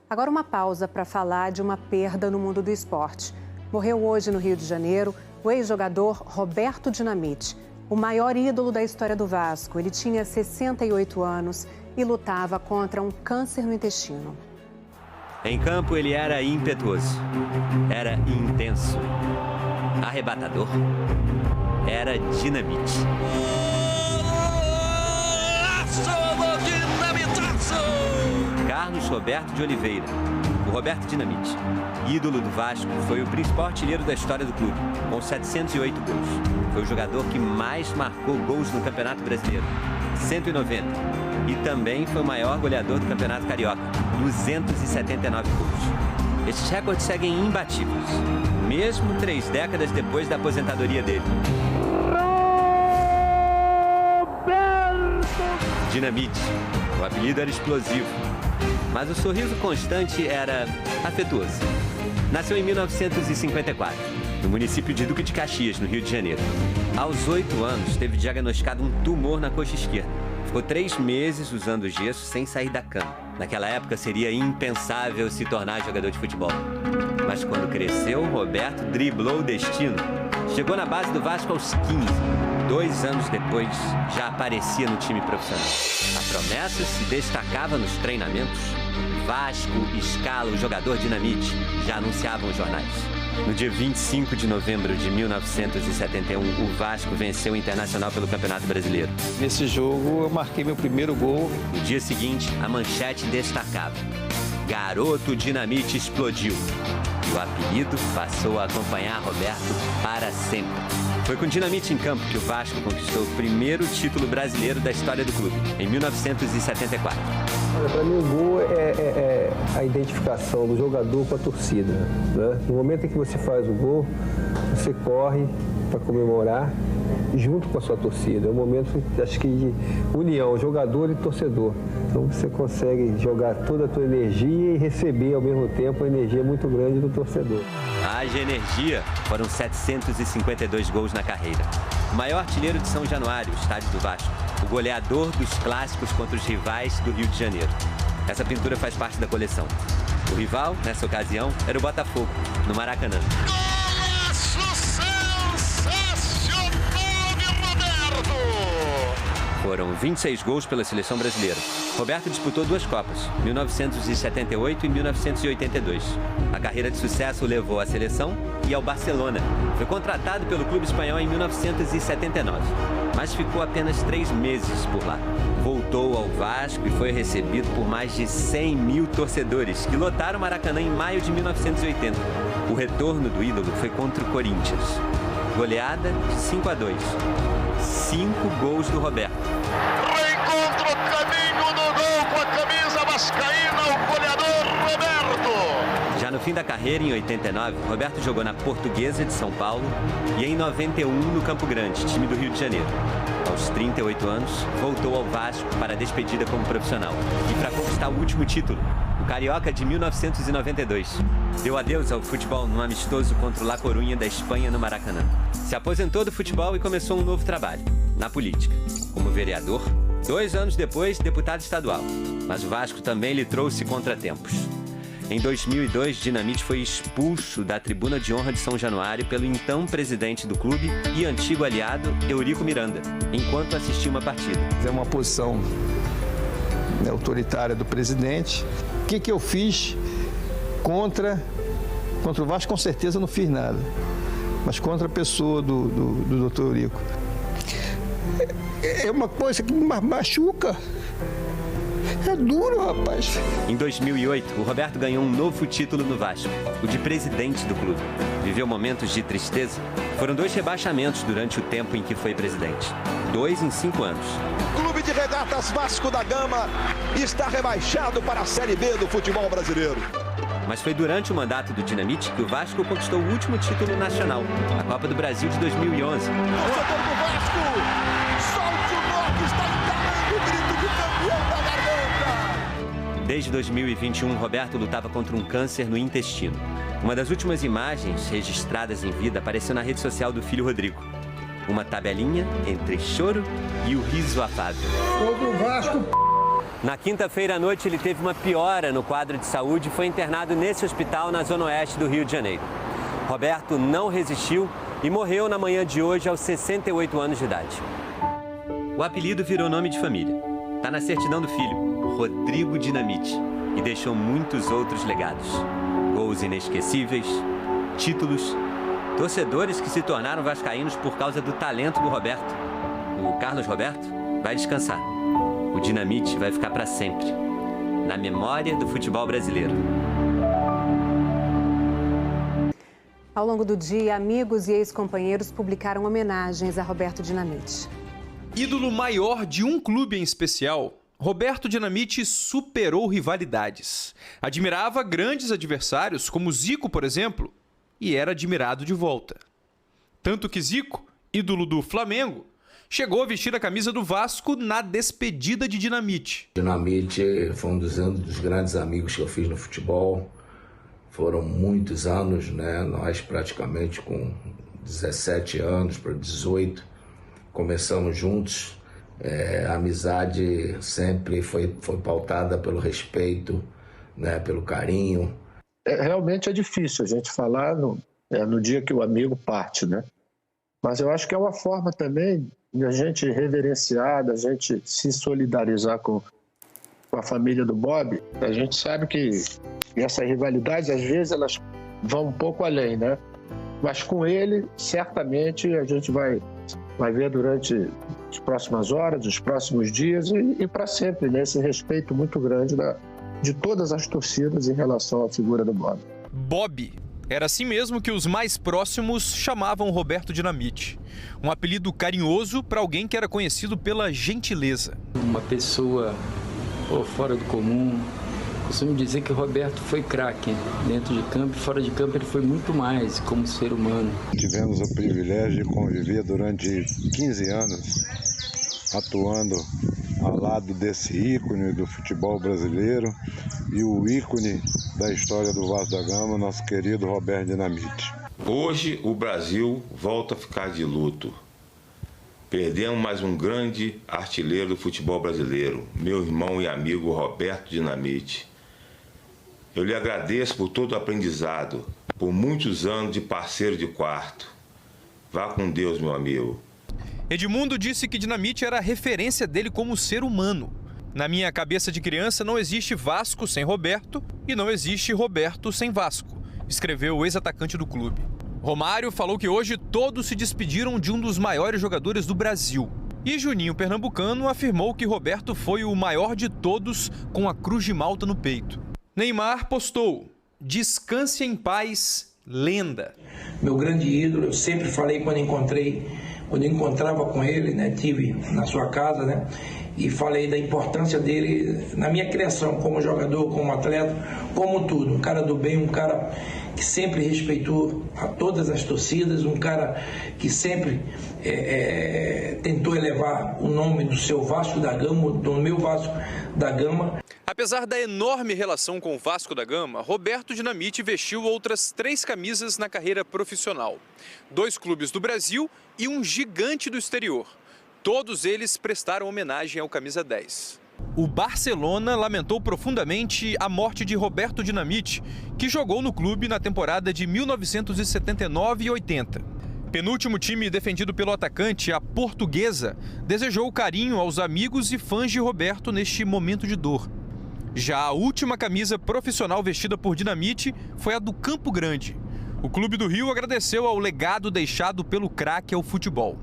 Agora uma pausa para falar de uma perda no mundo do esporte. Morreu hoje no Rio de Janeiro o ex-jogador Roberto Dinamite, o maior ídolo da história do Vasco. Ele tinha 68 anos e lutava contra um câncer no intestino. Em campo ele era impetuoso, era intenso, arrebatador, era dinamite. Carlos Roberto de Oliveira, o Roberto Dinamite, ídolo do Vasco, foi o principal artilheiro da história do clube, com 708 gols. Foi o jogador que mais marcou gols no Campeonato Brasileiro, 190. E também foi o maior goleador do Campeonato Carioca, 279 gols. Estes recordes seguem imbatíveis, mesmo 3 décadas depois da aposentadoria dele. Dinamite, o apelido era explosivo, mas o sorriso constante era afetuoso. Nasceu em 1954, no município de Duque de Caxias, no Rio de Janeiro. Aos 8 anos, teve diagnosticado um tumor na coxa esquerda. Ficou 3 meses usando gesso sem sair da cama. Naquela época seria impensável se tornar jogador de futebol. Mas quando cresceu, Roberto driblou o destino. Chegou na base do Vasco aos 15. 2 anos depois, já aparecia no time profissional. A promessa se destacava nos treinamentos. Vasco escala o jogador Dinamite, já anunciavam os jornais. No dia 25 de novembro de 1971, o Vasco venceu o Internacional pelo Campeonato Brasileiro. Nesse jogo, eu marquei meu primeiro gol. No dia seguinte, a manchete destacava: Garoto Dinamite explodiu. E o apelido passou a acompanhar Roberto para sempre. Foi com Dinamite em campo que o Vasco conquistou o primeiro título brasileiro da história do clube, em 1974. Para mim, o gol é a identificação do jogador com a torcida, né? No momento em que você faz o gol, você corre para comemorar junto com a sua torcida. É um momento, acho que, de união, jogador e torcedor. Então você consegue jogar toda a tua energia e receber ao mesmo tempo a energia muito grande do torcedor. Haja energia, foram 752 gols na carreira. O maior artilheiro de São Januário, o estádio do Vasco. O goleador dos clássicos contra os rivais do Rio de Janeiro. Essa pintura faz parte da coleção. O rival, nessa ocasião, era o Botafogo, no Maracanã. Foram 26 gols pela seleção brasileira. Roberto disputou 2 Copas, 1978 e 1982. A carreira de sucesso o levou à seleção e ao Barcelona. Foi contratado pelo clube espanhol em 1979, mas ficou apenas 3 meses por lá. Voltou ao Vasco e foi recebido por mais de 100 mil torcedores, que lotaram o Maracanã em maio de 1980. O retorno do ídolo foi contra o Corinthians. Goleada de 5-2. 5 gols do Roberto. Reencontro, caminho do gol com a camisa vascaína, o goleador Roberto. Já no fim da carreira, em 89, Roberto jogou na Portuguesa de São Paulo e em 91 no Campo Grande, time do Rio de Janeiro. Aos 38 anos, voltou ao Vasco para a despedida como profissional e para conquistar o último título, o Carioca de 1992. Deu adeus ao futebol num amistoso contra o La Coruña da Espanha no Maracanã. Se aposentou do futebol e começou um novo trabalho, na política. Como vereador, 2 anos depois, deputado estadual. Mas o Vasco também lhe trouxe contratempos. Em 2002, Dinamite foi expulso da tribuna de honra de São Januário pelo então presidente do clube e antigo aliado Eurico Miranda, enquanto assistia uma partida. É uma posição autoritária do presidente. O que eu fiz contra o Vasco? Com certeza não fiz nada. Mas contra a pessoa do Dr. Eurico. É uma coisa que me machuca. É duro, rapaz. Em 2008, o Roberto ganhou um novo título no Vasco, o de presidente do clube. Viveu momentos de tristeza. Foram 2 rebaixamentos durante o tempo em que foi presidente. 2 em 5 anos. O Clube de Regatas Vasco da Gama está rebaixado para a Série B do futebol brasileiro. Mas foi durante o mandato do Dinamite que o Vasco conquistou o último título nacional, a Copa do Brasil de 2011. Torcedor do Vasco, solte o nome, está encarando o grito de campeão da garganta. Desde 2021, Roberto lutava contra um câncer no intestino. Uma das últimas imagens registradas em vida apareceu na rede social do filho Rodrigo. Uma tabelinha entre choro e o riso afável. Todo Vasco, Na quinta-feira à noite, ele teve uma piora no quadro de saúde e foi internado nesse hospital na zona oeste do Rio de Janeiro. Roberto não resistiu e morreu na manhã de hoje aos 68 anos de idade. O apelido virou nome de família. Está na certidão do filho, Rodrigo Dinamite, e deixou muitos outros legados. Gols inesquecíveis, títulos, torcedores que se tornaram vascaínos por causa do talento do Roberto. O Carlos Roberto vai descansar. O Dinamite vai ficar para sempre na memória do futebol brasileiro. Ao longo do dia, amigos e ex-companheiros publicaram homenagens a Roberto Dinamite. Ídolo maior de um clube em especial, Roberto Dinamite superou rivalidades. Admirava grandes adversários, como Zico, por exemplo, e era admirado de volta. Tanto que Zico, ídolo do Flamengo, chegou a vestir a camisa do Vasco na despedida de Dinamite. Dinamite foi um dos grandes amigos que eu fiz no futebol. Foram muitos anos, né? Nós praticamente com 17 anos para 18, começamos juntos. A amizade sempre foi pautada pelo respeito, né? Pelo carinho. Realmente é difícil a gente falar no dia que o amigo parte, né? Mas eu acho que é uma forma também de a gente reverenciar, da gente se solidarizar com a família do Bob. A gente sabe que essas rivalidades, às vezes, elas vão um pouco além, né? Mas com ele, certamente, a gente vai ver durante as próximas horas, os próximos dias e para sempre, né? Esse respeito muito grande de todas as torcidas em relação à figura do Bob. Bob. Era assim mesmo que os mais próximos chamavam Roberto Dinamite. Um apelido carinhoso para alguém que era conhecido pela gentileza. Uma pessoa fora do comum. Costumo dizer que o Roberto foi craque dentro de campo e fora de campo ele foi muito mais como ser humano. Tivemos o privilégio de conviver durante 15 anos, atuando ao lado desse ícone do futebol brasileiro e o ícone da história do Vasco da Gama, nosso querido Roberto Dinamite. Hoje o Brasil volta a ficar de luto. Perdemos mais um grande artilheiro do futebol brasileiro, meu irmão e amigo Roberto Dinamite. Eu lhe agradeço por todo o aprendizado, por muitos anos de parceiro de quarto. Vá com Deus, meu amigo. Edmundo disse que Dinamite era a referência dele como ser humano. Na minha cabeça de criança não existe Vasco sem Roberto e não existe Roberto sem Vasco, escreveu o ex-atacante do clube. Romário falou que hoje todos se despediram de um dos maiores jogadores do Brasil. E Juninho Pernambucano afirmou que Roberto foi o maior de todos com a Cruz de Malta no peito. Neymar postou: descanse em paz, lenda. Meu grande ídolo, eu sempre falei quando eu encontrava com ele, né, tive na sua casa, né, e falei da importância dele na minha criação como jogador, como atleta, como tudo. Um cara do bem, um cara que sempre respeitou a todas as torcidas, um cara que sempre tentou elevar o nome do seu Vasco da Gama, do meu Vasco da Gama. Apesar da enorme relação com o Vasco da Gama, Roberto Dinamite vestiu outras 3 camisas na carreira profissional. 2 clubes do Brasil e um gigante do exterior. Todos eles prestaram homenagem ao camisa 10. O Barcelona lamentou profundamente a morte de Roberto Dinamite, que jogou no clube na temporada de 1979 e 80. Penúltimo time defendido pelo atacante, a Portuguesa, desejou carinho aos amigos e fãs de Roberto neste momento de dor. Já a última camisa profissional vestida por Dinamite foi a do Campo Grande. O Clube do Rio agradeceu ao legado deixado pelo craque ao futebol.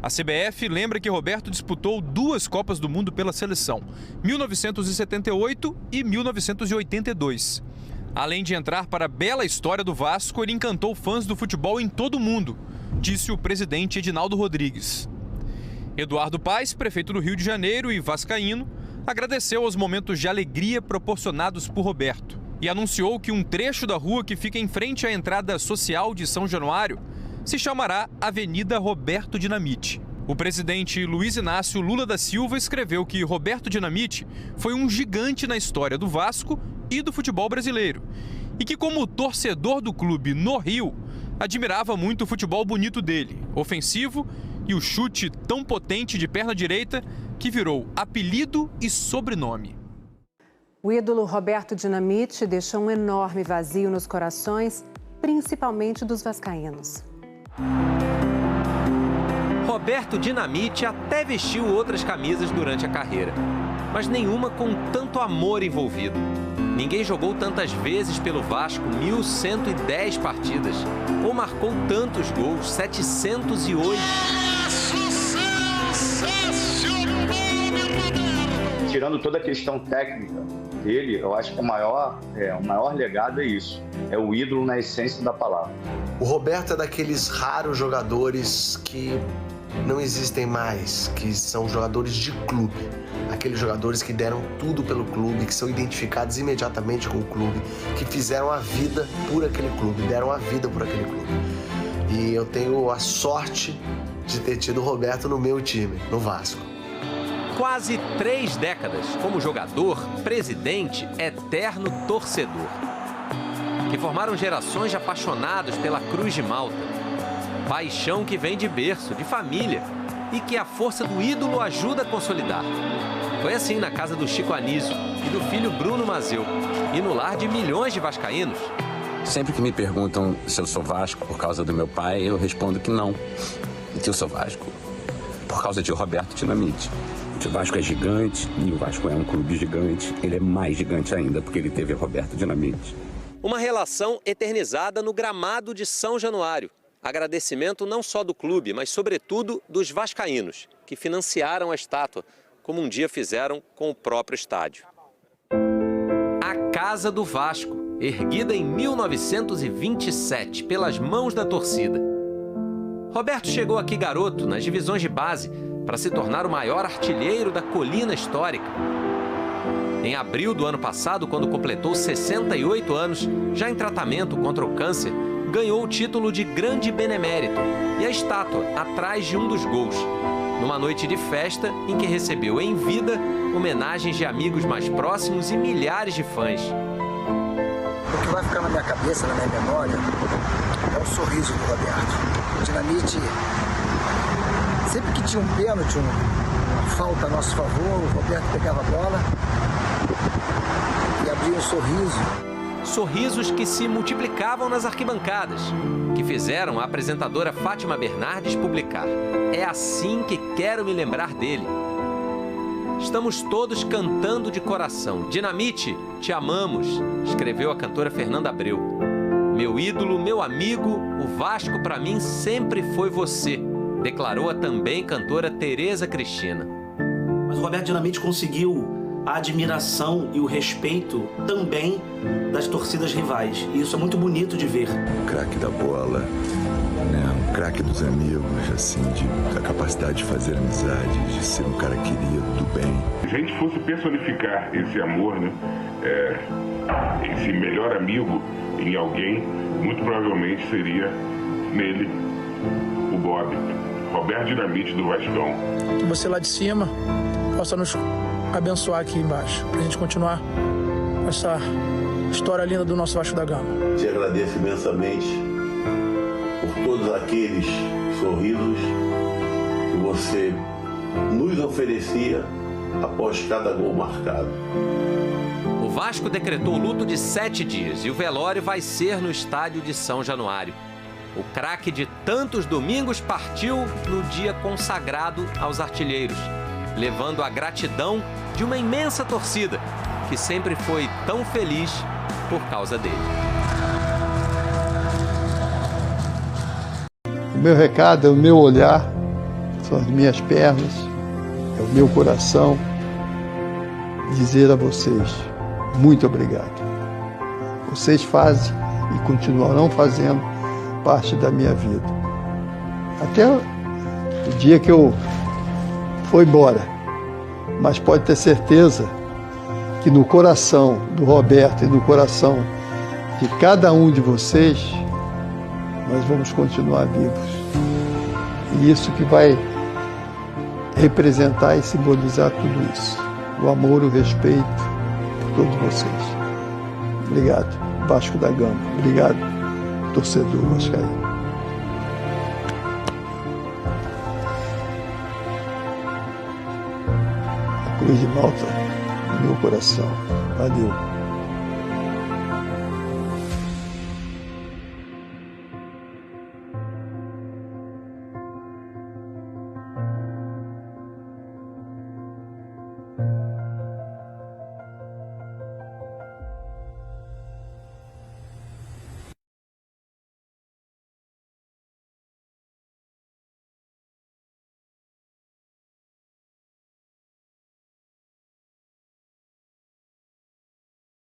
A CBF lembra que Roberto disputou 2 Copas do Mundo pela seleção, 1978 e 1982. Além de entrar para a bela história do Vasco, ele encantou fãs do futebol em todo o mundo, disse o presidente Edinaldo Rodrigues. Eduardo Paes, prefeito do Rio de Janeiro e vascaíno, agradeceu aos momentos de alegria proporcionados por Roberto e anunciou que um trecho da rua que fica em frente à entrada social de São Januário se chamará Avenida Roberto Dinamite. O presidente Luiz Inácio Lula da Silva escreveu que Roberto Dinamite foi um gigante na história do Vasco e do futebol brasileiro e que, como torcedor do clube no Rio, admirava muito o futebol bonito dele, ofensivo, e o chute tão potente de perna direita que virou apelido e sobrenome. O ídolo Roberto Dinamite deixou um enorme vazio nos corações, principalmente dos vascaínos. Roberto Dinamite até vestiu outras camisas durante a carreira, mas nenhuma com tanto amor envolvido. Ninguém jogou tantas vezes pelo Vasco, 1.110 partidas, ou marcou tantos gols, 708. Tirando toda a questão técnica dele, eu acho que o maior legado é isso. É o ídolo na essência da palavra. O Roberto é daqueles raros jogadores que não existem mais, que são jogadores de clube. Aqueles jogadores que deram tudo pelo clube, que são identificados imediatamente com o clube, que fizeram a vida por aquele clube, deram a vida por aquele clube. E eu tenho a sorte de ter tido o Roberto no meu time, no Vasco. Quase 3 décadas como jogador, presidente, eterno torcedor. Que formaram gerações de apaixonados pela Cruz de Malta. Paixão que vem de berço, de família, e que a força do ídolo ajuda a consolidar. Foi assim na casa do Chico Anísio e do filho Bruno Mazeu, e no lar de milhões de vascaínos. Sempre que me perguntam se eu sou Vasco por causa do meu pai, eu respondo que não, que eu sou Vasco por causa de Roberto Dinamite. O Vasco é gigante e o Vasco é um clube gigante. Ele é mais gigante ainda porque ele teve Roberto Dinamite. Uma relação eternizada no gramado de São Januário. Agradecimento não só do clube, mas sobretudo dos vascaínos, que financiaram a estátua, como um dia fizeram com o próprio estádio. A Casa do Vasco, erguida em 1927 pelas mãos da torcida. Roberto chegou aqui garoto, nas divisões de base, para se tornar o maior artilheiro da colina histórica. Em abril do ano passado, quando completou 68 anos, já em tratamento contra o câncer, ganhou o título de grande benemérito e a estátua atrás de um dos gols, numa noite de festa em que recebeu em vida homenagens de amigos mais próximos e milhares de fãs. O que vai ficar na minha cabeça, na minha memória, é o sorriso do Roberto. O Dinamite, sempre que tinha um pênalti, uma falta a nosso favor, o Roberto pegava a bola e abria um sorriso. Sorrisos que se multiplicavam nas arquibancadas, que fizeram a apresentadora Fátima Bernardes publicar: "É assim que quero me lembrar dele." Estamos todos cantando de coração. Dinamite, te amamos, escreveu a cantora Fernanda Abreu. Meu ídolo, meu amigo, o Vasco para mim sempre foi você, declarou a também cantora Tereza Cristina. Mas o Roberto Dinamite conseguiu a admiração e o respeito também das torcidas rivais. E isso é muito bonito de ver. Um craque da bola, né? Um craque dos amigos, assim, da capacidade de fazer amizade, de ser um cara querido, do bem. Se a gente fosse personificar esse amor, né? Esse melhor amigo em alguém, muito provavelmente seria nele, o Bob, Roberto Dinamite do Vascão. Que você lá de cima possa nos abençoar aqui embaixo, pra gente continuar essa história linda do nosso Vasco da Gama. Te agradeço imensamente por todos aqueles sorrisos que você nos oferecia após cada gol marcado. O Vasco decretou luto de 7 dias e o velório vai ser no estádio de São Januário. O craque de tantos domingos partiu no dia consagrado aos artilheiros, levando a gratidão de uma imensa torcida que sempre foi tão feliz por causa dele. O meu recado é o meu olhar, são as minhas pernas, é o meu coração. Dizer a vocês, muito obrigado. Vocês fazem e continuarão fazendo parte da minha vida. Até o dia que eu for embora. Mas pode ter certeza que no coração do Roberto e no coração de cada um de vocês, nós vamos continuar vivos. E isso que vai representar e simbolizar tudo isso. O amor, o respeito por todos vocês. Obrigado, Vasco da Gama. Obrigado, torcedor vascaíno. Cruz de Malta no meu coração. Valeu.